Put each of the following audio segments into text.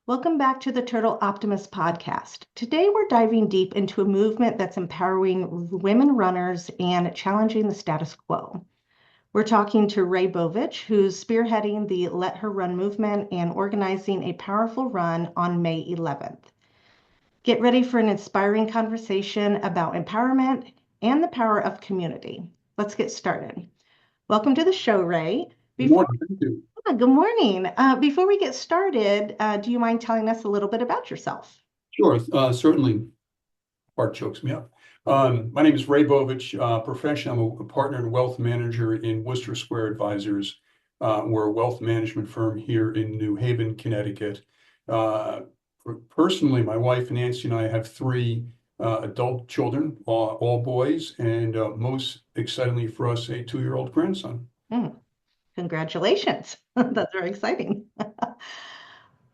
Welcome back to the Turtle Optimist podcast. Today, we're diving deep into a movement that's empowering women runners and challenging the status quo. We're talking to Ray Bovich, who's spearheading the Let Her Run movement and organizing a powerful run on May 11th. Get ready for an inspiring conversation about empowerment and the power of community. Let's get started. Welcome to the show, Ray. Good Before morning. Thank you. Good morning. Before we get started, do you mind telling us a little bit about yourself? Sure, certainly. Part chokes me up. My name is Ray Bovich. Profession, I'm a partner and wealth manager in Worcester Square Advisors. We're a wealth management firm here in New Haven, Connecticut. Personally, my wife Nancy and I have three adult children, all boys, and most excitingly for us, a 2-year-old grandson. Hmm, congratulations. That's very exciting.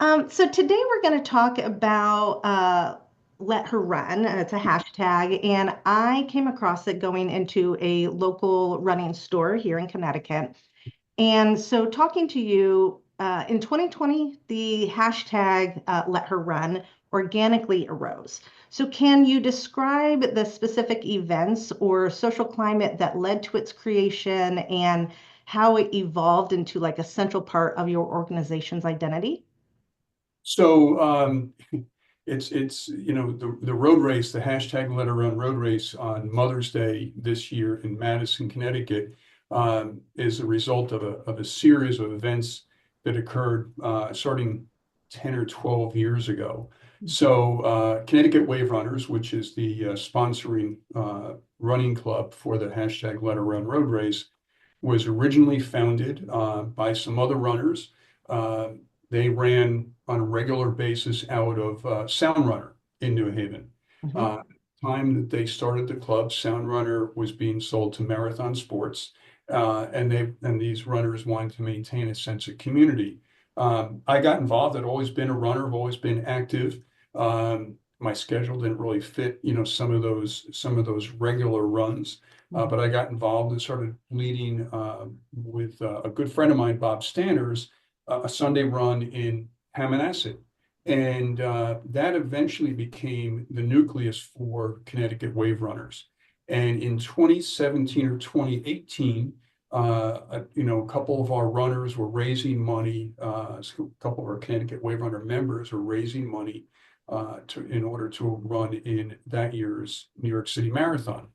So today we're going to talk about Let Her Run. It's a hashtag, and I came across it going into a local running store here in Connecticut. And so talking to you, in 2020, the hashtag Let Her Run organically arose. So can you describe the specific events or social climate that led to its creation and how it evolved into like a central part of your organization's identity? So it's the road race, the hashtag Let Her Run road race on Mother's Day this year in Madison, Connecticut, is a result of a series of events that occurred starting 10 or 12 years ago. So Connecticut Wave Runners, which is the sponsoring running club for the hashtag Let Her Run road race, was originally founded by some other runners. Uh, they ran on a regular basis out of Sound Runner in New Haven. Mhm. Uh, Time that they started the club, Sound Runner was being sold to Marathon Sports, and these runners wanted to maintain a sense of community. I got involved. I'd always been a runner. I've always been active. My schedule didn't really fit, some of those regular runs. But I got involved and started leading with a good friend of mine, Bob Stanners, a Sunday run in Hammonasset. And that eventually became the nucleus for Connecticut Wave Runners. And in 2017 or 2018, a couple of our runners were raising money. A couple of our Connecticut Wave Runner members were raising money in order to run in that year's New York City Marathon.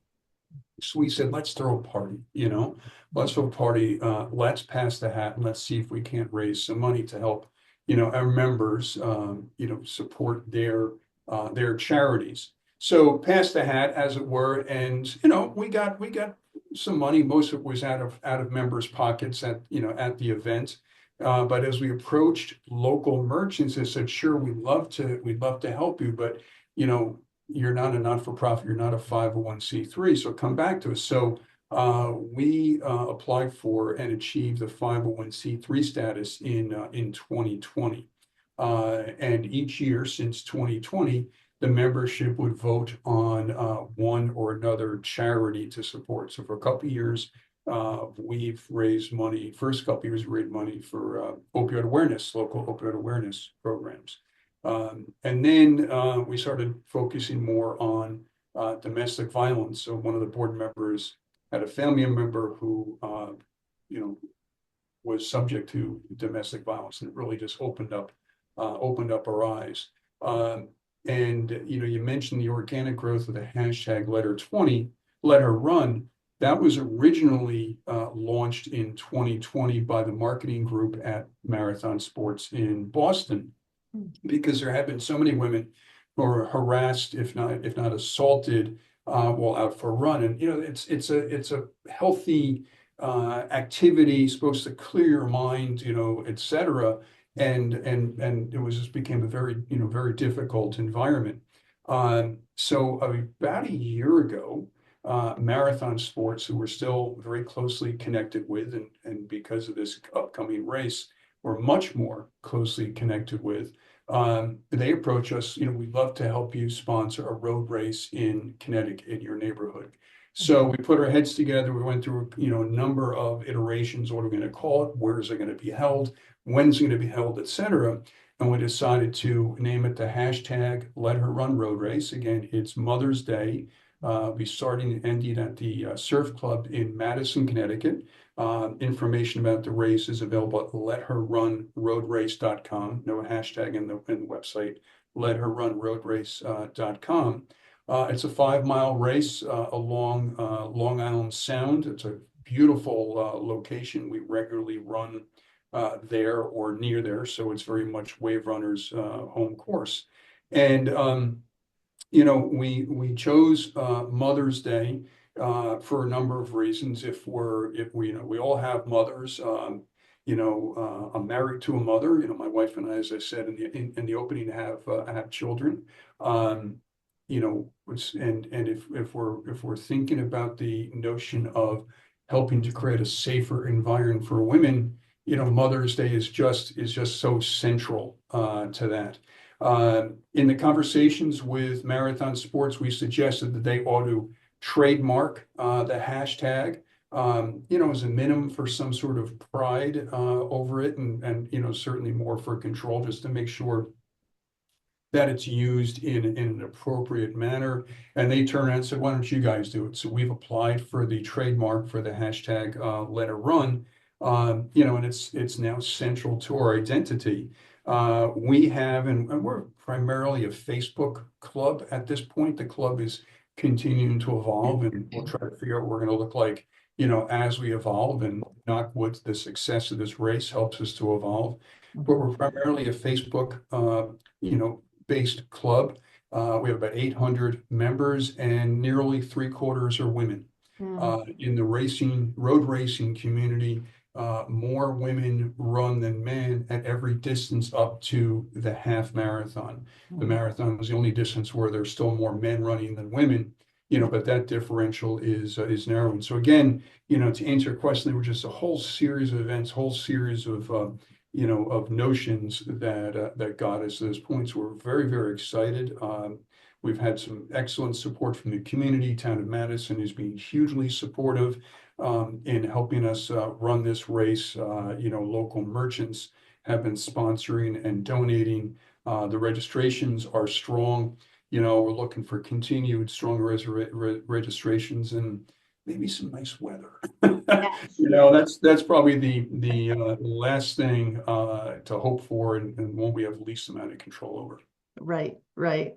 So we said, let's throw a party, let's throw a party. Let's pass the hat and let's see if we can't raise some money to help, our members, support their charities. So pass the hat, as it were, and we got some money. Most of it was out of members' pockets at the event. But as we approached local merchants, they said, "Sure, we'd love to help you, but you know." You're not a not-for-profit, you're not a 501c3, so come back to us. So we applied for and achieved the 501c3 status in 2020. And each year since 2020, the membership would vote on one or another charity to support. So for a couple of years, we've raised money. First couple of years, we raised money for opioid awareness, local opioid awareness programs. And then we started focusing more on domestic violence. So one of the board members had a family member who, was subject to domestic violence, and it really just opened up our eyes. And you mentioned the organic growth of the hashtag Let Her Run. That was originally launched in 2020 by the marketing group at Marathon Sports in Boston, because there have been so many women who are harassed, if not assaulted, while out for a run. And it's a healthy activity, supposed to clear your mind, etc. And it was just became a very difficult environment. So about a year ago, Marathon Sports, who we're still very closely connected with, and because of this upcoming race, we're much more closely connected with. They approach us, we'd love to help you sponsor a road race in Connecticut, in your neighborhood. So we put our heads together. We went through, a number of iterations. What are we going to call it? Where is it going to be held? When is it going to be held, et cetera. and we decided to name it the hashtag Let Her Run Road Race. Again, it's Mother's Day. Be starting and ending at the Surf Club in Madison, Connecticut. Information about the race is available at letherrunroadrace.com. No hashtag in the website, letherrunroadrace.com. It's a 5 mile race along Long Island Sound. It's a beautiful location. We regularly run there or near there, so it's very much wave runners' home course. And we chose Mother's Day for a number of reasons. If we we all have mothers. I'm married to a mother. My wife and I, as I said in the opening, have children. Um, and if we're thinking about the notion of helping to create a safer environment for women, Mother's Day is just so central to that. In the conversations with Marathon Sports, we suggested that they ought to trademark the hashtag, as a minimum for some sort of pride over it, and certainly more for control, just to make sure that it's used in an appropriate manner. And they turned around and said, why don't you guys do it? So we've applied for the trademark for the hashtag Let Her Run, and it's now central to our identity. We have, and we're primarily a Facebook club at this point. The club is continuing to evolve, and we'll try to figure out what we're going to look like, as we evolve. And knock wood, the success of this race helps us to evolve. But we're primarily a Facebook, based club. We have about 800 members, and nearly 3/4 are women. In the road racing community, more women run than men at every distance up to the half marathon. The marathon is the only distance where there's still more men running than women, but that differential is narrowing. So again, to answer your question, there were just a whole series of events, whole series of notions that got us to this point. So we're very, very excited. We've had some excellent support from the community. Town of Madison is being hugely supportive in helping us run this race. Local merchants have been sponsoring and donating. The registrations are strong. We're looking for continued strong registrations and maybe some nice weather. Yes. That's probably the last thing to hope for, and one we have the least amount of control over. Right, right.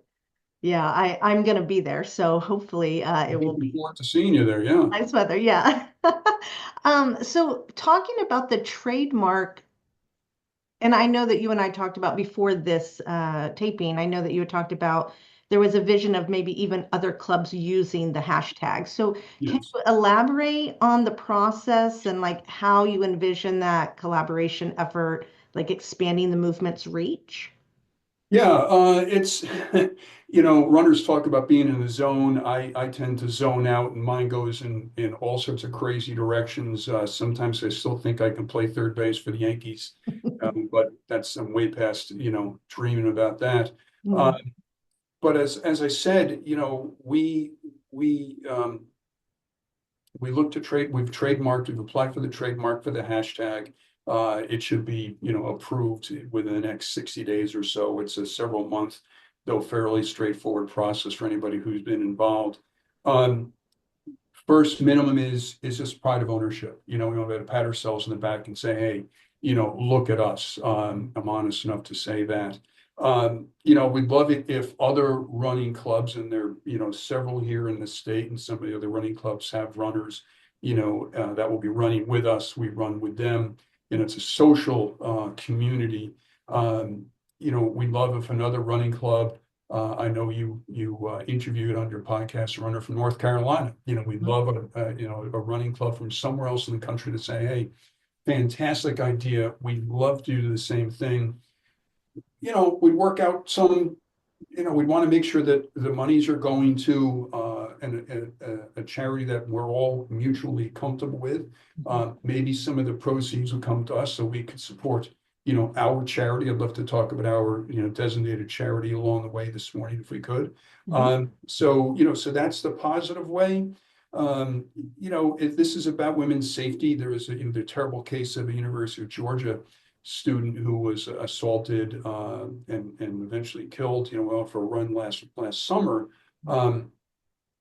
Yeah, I'm gonna be there, so hopefully it will Looking be forward to seeing you there. Yeah. nice weather. Yeah. So talking about the trademark, and I know that you and I talked about before this taping, I know that you had talked about there was a vision of maybe even other clubs using the hashtag. So can Yes. you elaborate on the process and like how you envision that collaboration effort, like expanding the movement's reach? Yeah, it's, runners talk about being in the zone. I tend to zone out, and mine goes in all sorts of crazy directions. Sometimes I still think I can play third base for the Yankees, but I'm way past, dreaming about that. Uh, Mm, but as I said, we we look to we've trademarked, we've applied for the trademark for the hashtag. It should be, approved within the next 60 days or so. It's a several month, though fairly straightforward process for anybody who's been involved. Um, First minimum is just pride of ownership. We want to be able to pat ourselves in the back and say, hey, look at us. I'm honest enough to say that. We'd love it if other running clubs, and there, several here in the state, and some of the other running clubs have runners, that will be running with us. We run with them. It's a social community. We'd love if another running club, I know you interviewed on your podcast a runner from North Carolina. We'd love a running club from somewhere else in the country to say, hey, fantastic idea. We'd love to do the same thing. We'd work out some, we'd want to make sure that the monies are going to a charity that we're all mutually comfortable with. Maybe some of the proceeds will come to us so we could support, our charity. I'd love to talk about our, designated charity along the way this morning if we could. mhm, So that's the positive way. If this is about women's safety, there is the terrible case of the University of Georgia student who was assaulted and eventually killed, went out for a run last summer. Um,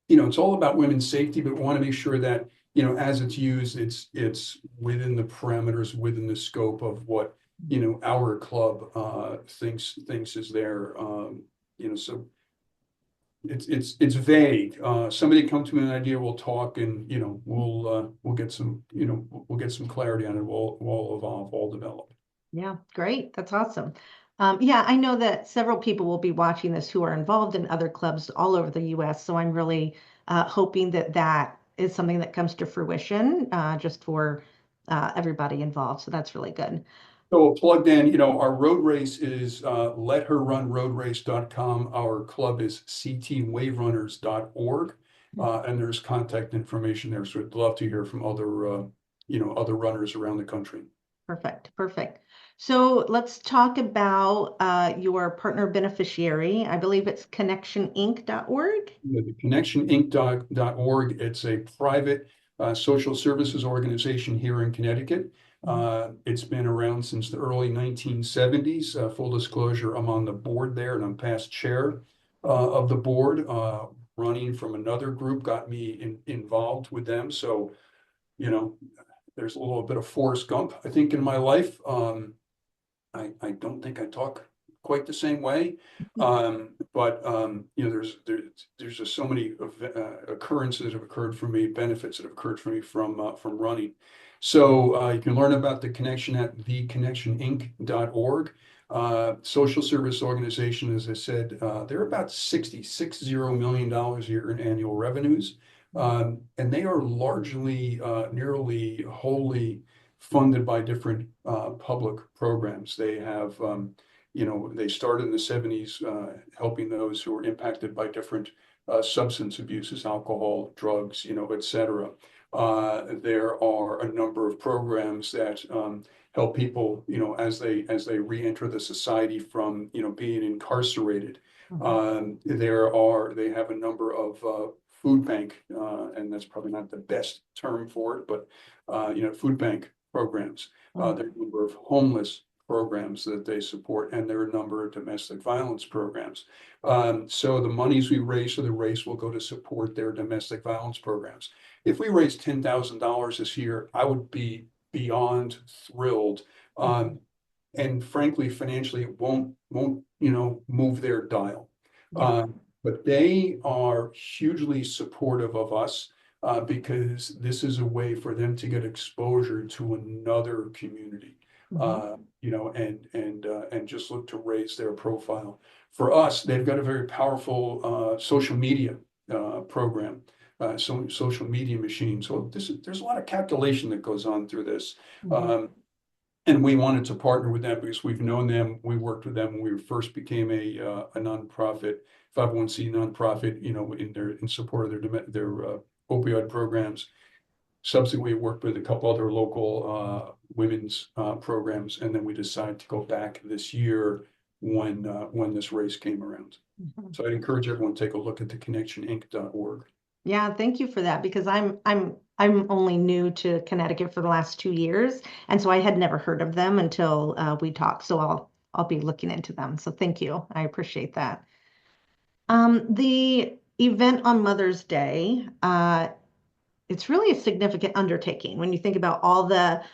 it's all about women's safety, but we want to make sure that, as it's used, it's within the parameters, within the scope of what, our club thinks is there. So it's vague. Somebody come to me with an idea, we'll talk, and we'll get some clarity on it. We'll evolve, we'll develop. Yeah, great. That's awesome. Yeah, I know that several people will be watching this who are involved in other clubs all over the US. So I'm really hoping that that is something that comes to fruition just for everybody involved. So that's really good. So plugged in, our road race is letherrunroadrace.com. Our club is ctwaverunners.org. And there's contact information there. So I'd love to hear from other runners around the country. Perfect, perfect. So let's talk about your partner beneficiary. I believe it's connectioninc.org. The connectioninc.org. It's a private social services organization here in Connecticut. It's been around since the early 1970s. Full disclosure, I'm on the board there and I'm past chair of the board. Running from another group got me involved with them. So, there's a little bit of Forrest Gump, I think, in my life. I don't think I talk quite the same way. But there's just so many occurrences that have occurred for me, benefits that have occurred for me from running. So you can learn about the connection at theconnectioninc.org. Social service organization, as I said, they're about $66 million a year in annual revenues. And they are largely, nearly wholly funded by different public programs. They have, they started in the 70s helping those who were impacted by different substance abuses, alcohol, drugs, et cetera. There are a number of programs that help people, as they re-enter the society from, being incarcerated. They have a number of food bank, and that's probably not the best term for it, but food bank programs. There are a number of homeless programs that they support, and there are a number of domestic violence programs. So the monies we raise for the race will go to support their domestic violence programs. If we raise $10,000 this year, I would be beyond thrilled. And frankly, financially, it won't move their dial. But they are hugely supportive of us because this is a way for them to get exposure to another community, and just look to raise their profile. For us, they've got a very powerful social media program, social media machine. So there's a lot of calculation that goes on through this. And we wanted to partner with them because we've known them. We worked with them when we first became a nonprofit, 501c nonprofit, in support of their opioid programs. Subsequently, we worked with a couple other local women's programs, and then we decided to go back this year when this race came around. So I'd encourage everyone to take a look at the connectioninc.org. Yeah, thank you for that because I'm only new to Connecticut for the last 2 years, and so I had never heard of them until we talked. So I'll be looking into them. So thank you. I appreciate that. The event on Mother's Day, it's really a significant undertaking when you think about all the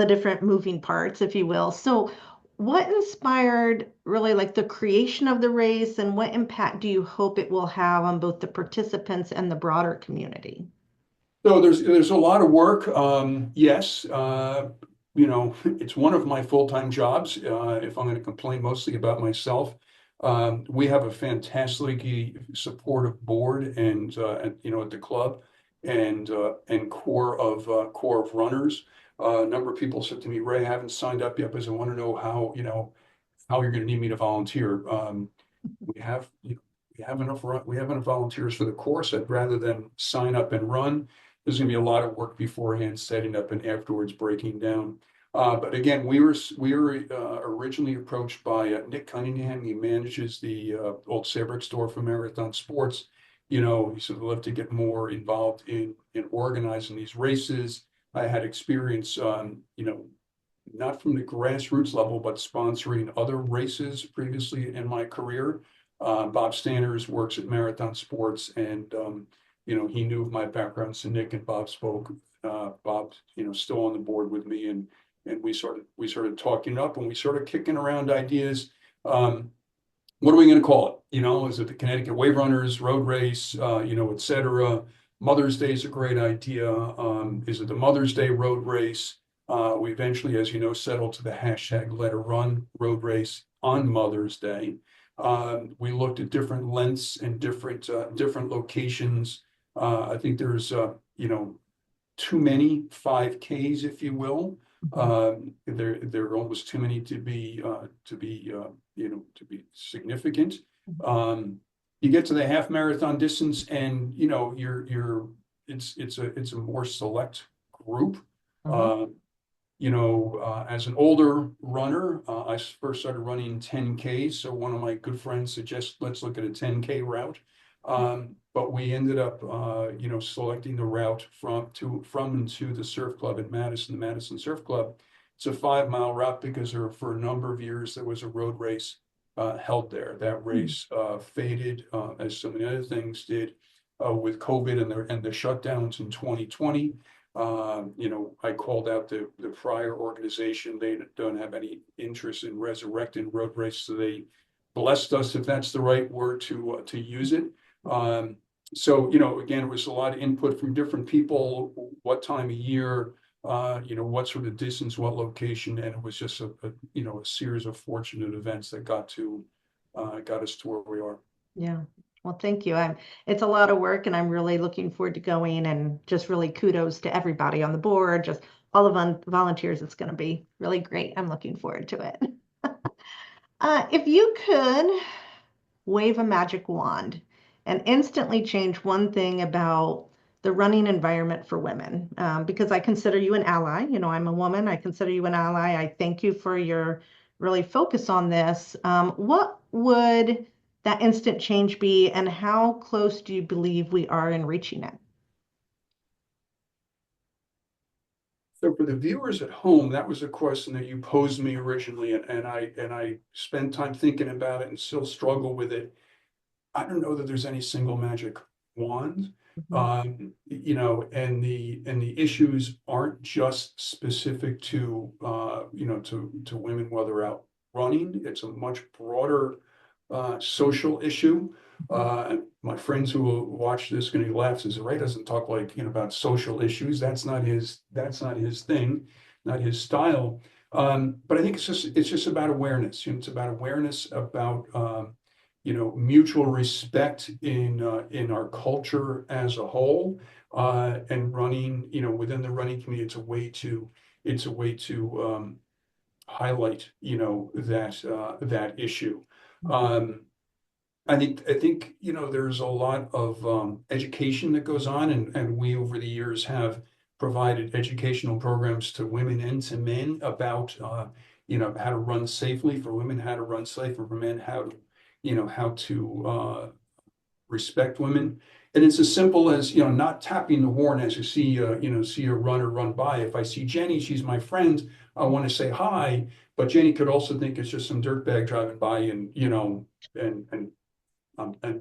different moving parts, if you will. So what inspired really like the creation of the race and what impact do you hope it will have on both the participants and the broader community? So there's a lot of work. Yes, it's one of my full-time jobs. If I'm going to complain mostly about myself, we have a fantastically supportive board and at the club and core of runners. A number of people said to me, Ray, I haven't signed up yet because I want to know how you're going to need me to volunteer. We have we have enough volunteers for the course. I'd rather than sign up and run. There's going to be a lot of work beforehand, setting up and afterwards breaking down. But again, we were originally approached by Nick Cunningham. He manages the old Sabrick store for Marathon Sports. He said, I'd love to get more involved in organizing these races. I had experience, not from the grassroots level, but sponsoring other races previously in my career. Bob Stanners works at Marathon Sports, and he knew of my background. So Nick and Bob spoke. Bob's still on the board with me, and we started talking up, and we started kicking around ideas. What are we going to call it? Is it the Connecticut Wave Runners Road Race? Et cetera. Mother's Day is a great idea. Is it the Mother's Day Road Race? We eventually, as you know, settled to the hashtag Let Her Run Road Race on Mother's Day. We looked at different lengths and different locations. I think there's too many 5Ks, if you will. There are almost too many to be significant. You get to the half marathon distance, and it's a more select group. Mhm. As an older runner, I first started running 10Ks. So one of my good friends suggested, let's look at a 10K route. But we ended up, selecting the route from and to the surf club in Madison, the Madison Surf Club. It's a 5 mile route because for a number of years there was a road race held there. That race faded, as so many other things did, with COVID and the shutdowns in 2020. I called out the prior organization. They don't have any interest in resurrecting road race, so they blessed us, if that's the right word to use it. So again, it was a lot of input from different people. What time of year? What sort of distance, what location, and it was just a series of fortunate events that got us to where we are. Yeah. Well, thank you. It's a lot of work, and I'm really looking forward to going, and just really kudos to everybody on the board, just all the volunteers. It's going to be really great. I'm looking forward to it. If you could wave a magic wand and instantly change one thing about the running environment for women, because I consider you an ally. I'm a woman. I consider you an ally. I thank you for your really focus on this. What would that instant change be, and how close do you believe we are in reaching it? So for the viewers at home, that was a question that you posed me originally, and I spent time thinking about it and still struggle with it. I don't know that there's any single magic wand. Mhm. And the issues aren't just specific to to women while they're out running. It's a much broader social issue. My friends who will watch this going to laugh, says Ray doesn't talk like about social issues. That's not his thing, not his style. But I think it's just about awareness. It's about awareness about mutual respect in our culture as a whole, and running, within the running community. It's a way to highlight, that issue. Um, I think there's a lot of education that goes on, and we over the years have provided educational programs to women and to men about how to run safely for women, how to run safer for men, how to respect women. And it's as simple as not tapping the horn as you see a runner run by. If I see Jenny, she's my friend, I want to say hi, but Jenny could also think it's just some dirtbag driving by, and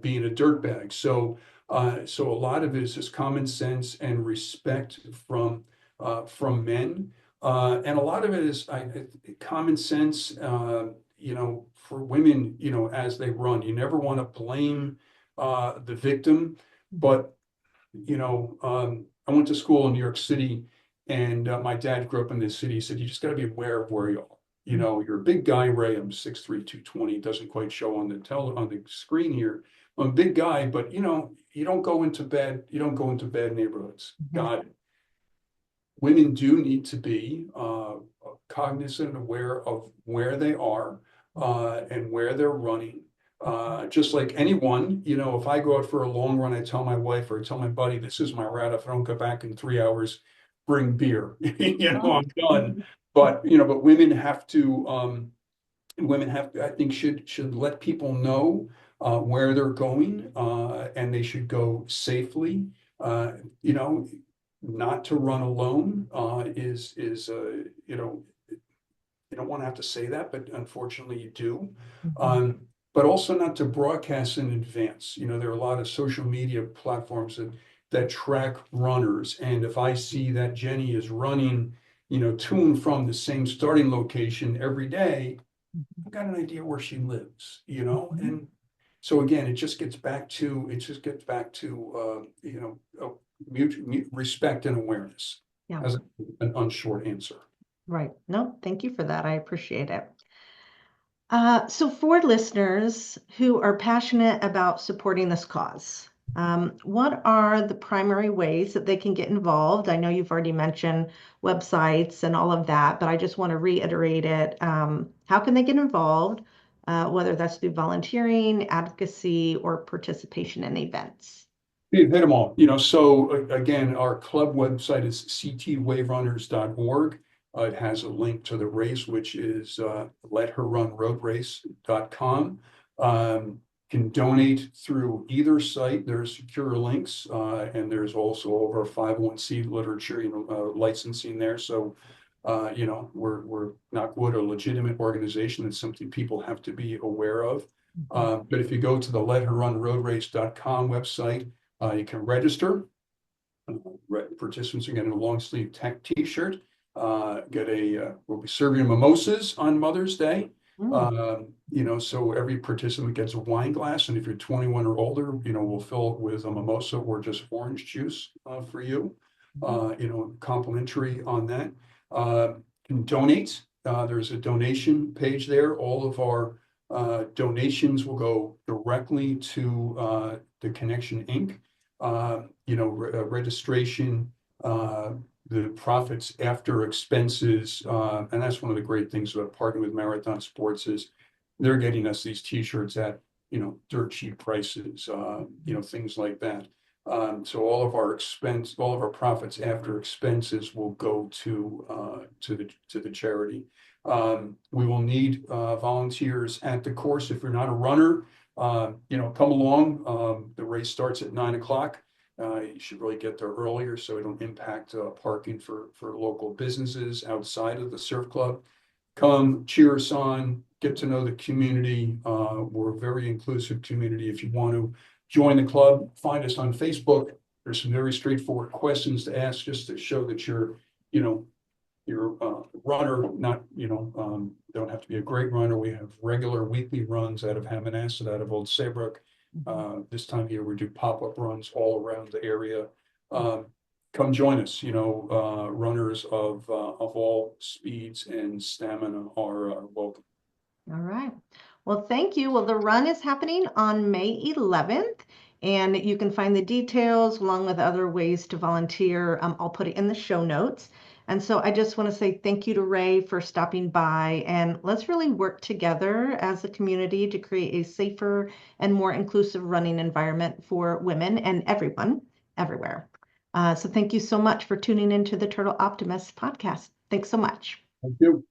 being a dirtbag. So a lot of it is just common sense and respect from men, and a lot of it is common sense. For women, as they run, you never want to blame the victim, but I went to school in New York City, and my dad grew up in this city. He said, you just got to be aware of where you are. You're a big guy, Ray. I'm 6'3", 220. It doesn't quite show on the screen here. I'm a big guy, but you don't go into bad neighborhoods. Mhm. Got it. Women do need to be cognizant and aware of where they are, and where they're running. Just like anyone, if I go out for a long run, I tell my wife or I tell my buddy, this is my route. If I don't go back in 3 hours, bring beer. I'm done. But women have, I think, should let people know where they're going, and they should go safely. Uh, you know, Not to run alone is don't have to say that, but unfortunately you do. Mhm. But also not to broadcast in advance. There are a lot of social media platforms that track runners. And if I see that Jenny is running, to and from the same starting location every day, I've got an idea where she lives, Mhm. and so again, it just gets back to, mutual respect and awareness Yeah, as an unshort answer. right. No, thank you for that. I appreciate it. So for listeners who are passionate about supporting this cause, what are the primary ways that they can get involved? I know you've already mentioned websites and all of that, but I just want to reiterate it. How can they get involved, whether that's through volunteering, advocacy, or participation in events? You hit them all, so again, our club website is ctwaverunners.org. It has a link to the race, which is letherrunroadrace.com. Can donate through either site. There's secure links, and there's also over 501c literature, licensing there. So, we're not wood a legitimate organization. It's something people have to be aware of. Mhm. But if you go to the letherrunroadrace.com website, you can register. Participants are getting a long sleeve tech T-shirt. We'll be serving mimosas on Mother's Day. Mm. So every participant gets a wine glass, and if you're 21 or older, we'll fill it with a mimosa or just orange juice for you. Complimentary on that. Can donate. There's a donation page there. All of our donations will go directly to the Connection Inc. Registration, the profits after expenses, and that's one of the great things about partnering with Marathon Sports is they're getting us these T-shirts at dirt cheap prices, things like that. So all of our profits after expenses will go to the charity. We will need volunteers at the course. If you're not a runner, come along. The race starts at 9 o'clock. You should really get there earlier so it don't impact parking for local businesses outside of the surf club. Come cheer us on, get to know the community. We're a very inclusive community. If you want to join the club, find us on Facebook. There's some very straightforward questions to ask just to show that you know, you're a runner, not, don't have to be a great runner. We have regular weekly runs out of Hammonasset, out of Old Saybrook. Mhm. This time of year, we do pop-up runs all around the area. Um, Come join us, runners of all speeds and stamina are welcome. All right. Well, thank you. Well, the run is happening on May 11th, and you can find the details along with other ways to volunteer. I'll put it in the show notes. And so I just want to say thank you to Ray for stopping by, and let's really work together as a community to create a safer and more inclusive running environment for women and everyone, everywhere. So thank you so much for tuning into the Turtle Optimist podcast. Thanks so much. Thank you.